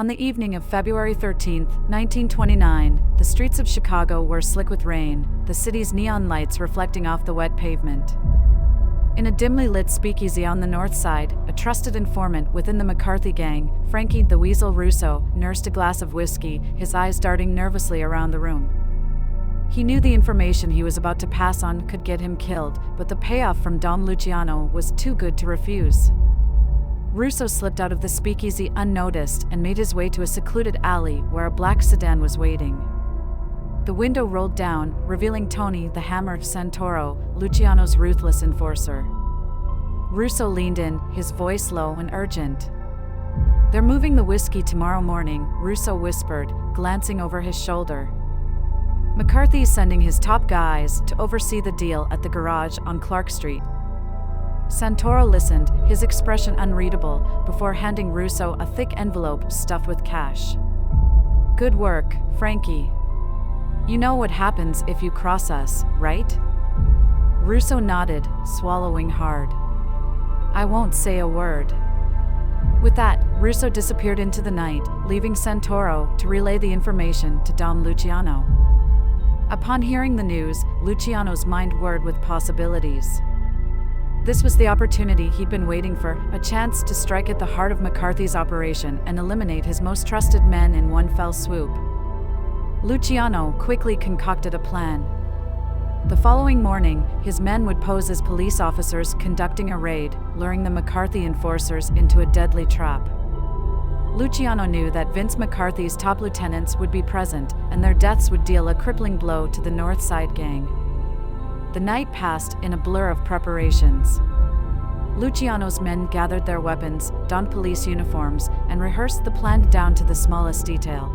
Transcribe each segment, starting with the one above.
On the evening of February 13, 1929, the streets of Chicago were slick with rain, the city's neon lights reflecting off the wet pavement. In a dimly lit speakeasy on the north side, a trusted informant within the McCarthy gang, Frankie the Weasel Russo, nursed a glass of whiskey, his eyes darting nervously around the room. He knew the information he was about to pass on could get him killed, but the payoff from Dom Luciano was too good to refuse. Russo slipped out of the speakeasy unnoticed and made his way to a secluded alley where a black sedan was waiting. The window rolled down, revealing Tony the Hammer Santoro, Luciano's ruthless enforcer. Russo leaned in, his voice low and urgent. "They're moving the whiskey tomorrow morning," Russo whispered, glancing over his shoulder. "McCarthy is sending his top guys to oversee the deal at the garage on Clark Street." Santoro listened, his expression unreadable, before handing Russo a thick envelope stuffed with cash. "Good work, Frankie. You know what happens if you cross us, right?" Russo nodded, swallowing hard. "I won't say a word." With that, Russo disappeared into the night, leaving Santoro to relay the information to Dom Luciano. Upon hearing the news, Luciano's mind whirred with possibilities. This was the opportunity he'd been waiting for, a chance to strike at the heart of McCarthy's operation and eliminate his most trusted men in one fell swoop. Luciano quickly concocted a plan. The following morning, his men would pose as police officers conducting a raid, luring the McCarthy enforcers into a deadly trap. Luciano knew that Vince McCarthy's top lieutenants would be present, and their deaths would deal a crippling blow to the North Side gang. The night passed in a blur of preparations. Luciano's men gathered their weapons, donned police uniforms, and rehearsed the plan down to the smallest detail.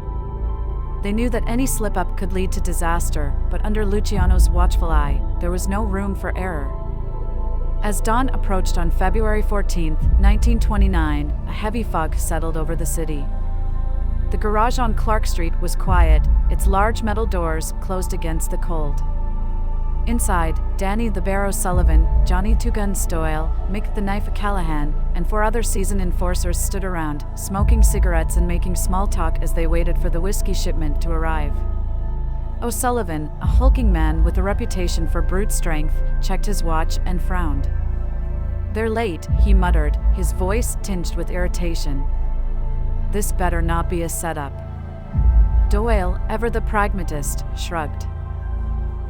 They knew that any slip-up could lead to disaster, but under Luciano's watchful eye, there was no room for error. As dawn approached on February 14, 1929, a heavy fog settled over the city. The garage on Clark Street was quiet, its large metal doors closed against the cold. Inside, Danny the Bear O'Sullivan, Johnny Two Guns Stoyle, Mick the Knife Callahan, and 4 other seasoned enforcers stood around, smoking cigarettes and making small talk as they waited for the whiskey shipment to arrive. O'Sullivan, a hulking man with a reputation for brute strength, checked his watch and frowned. "They're late," he muttered, his voice tinged with irritation. "This better not be a setup." Doyle, ever the pragmatist, shrugged.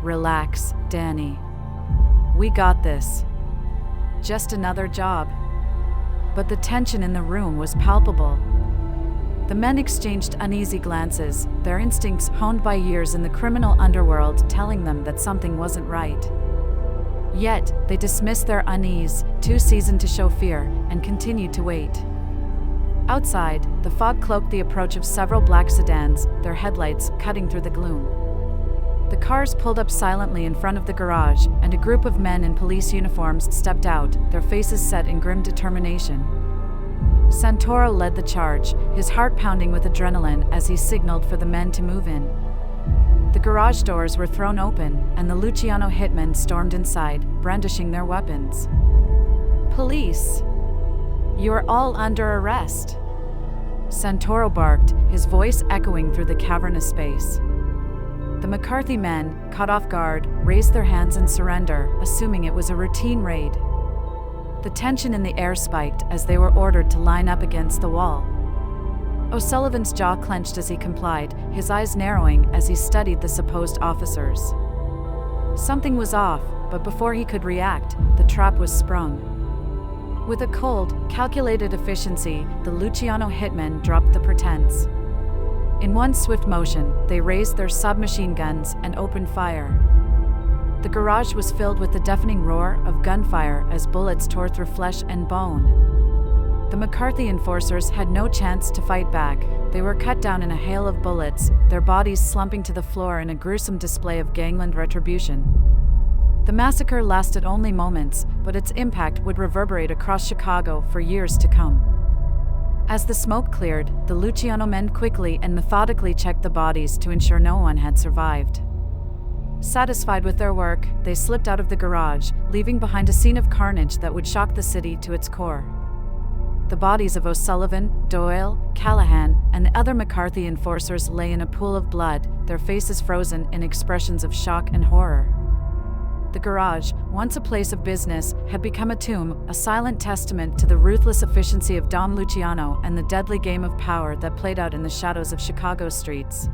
"Relax, Danny. We got this. Just another job." But the tension in the room was palpable. The men exchanged uneasy glances, their instincts honed by years in the criminal underworld telling them that something wasn't right. Yet, they dismissed their unease, too seasoned to show fear, and continued to wait. Outside, the fog cloaked the approach of several black sedans, their headlights cutting through the gloom. The cars pulled up silently in front of the garage, and a group of men in police uniforms stepped out, their faces set in grim determination. Santoro led the charge, his heart pounding with adrenaline as he signaled for the men to move in. The garage doors were thrown open, and the Luciano hitmen stormed inside, brandishing their weapons. "Police! You are all under arrest!" Santoro barked, his voice echoing through the cavernous space. The McCarthy men, caught off guard, raised their hands in surrender, assuming it was a routine raid. The tension in the air spiked as they were ordered to line up against the wall. O'Sullivan's jaw clenched as he complied, his eyes narrowing as he studied the supposed officers. Something was off, but before he could react, the trap was sprung. With a cold, calculated efficiency, the Luciano hitmen dropped the pretense. In one swift motion, they raised their submachine guns and opened fire. The garage was filled with the deafening roar of gunfire as bullets tore through flesh and bone. The McCarthy enforcers had no chance to fight back. They were cut down in a hail of bullets, their bodies slumping to the floor in a gruesome display of gangland retribution. The massacre lasted only moments, but its impact would reverberate across Chicago for years to come. As the smoke cleared, the Luciano men quickly and methodically checked the bodies to ensure no one had survived. Satisfied with their work, they slipped out of the garage, leaving behind a scene of carnage that would shock the city to its core. The bodies of O'Sullivan, Doyle, Callahan, and the other McCarthy enforcers lay in a pool of blood, their faces frozen in expressions of shock and horror. The garage, once a place of business, had become a tomb, a silent testament to the ruthless efficiency of Dom Luciano and the deadly game of power that played out in the shadows of Chicago's streets.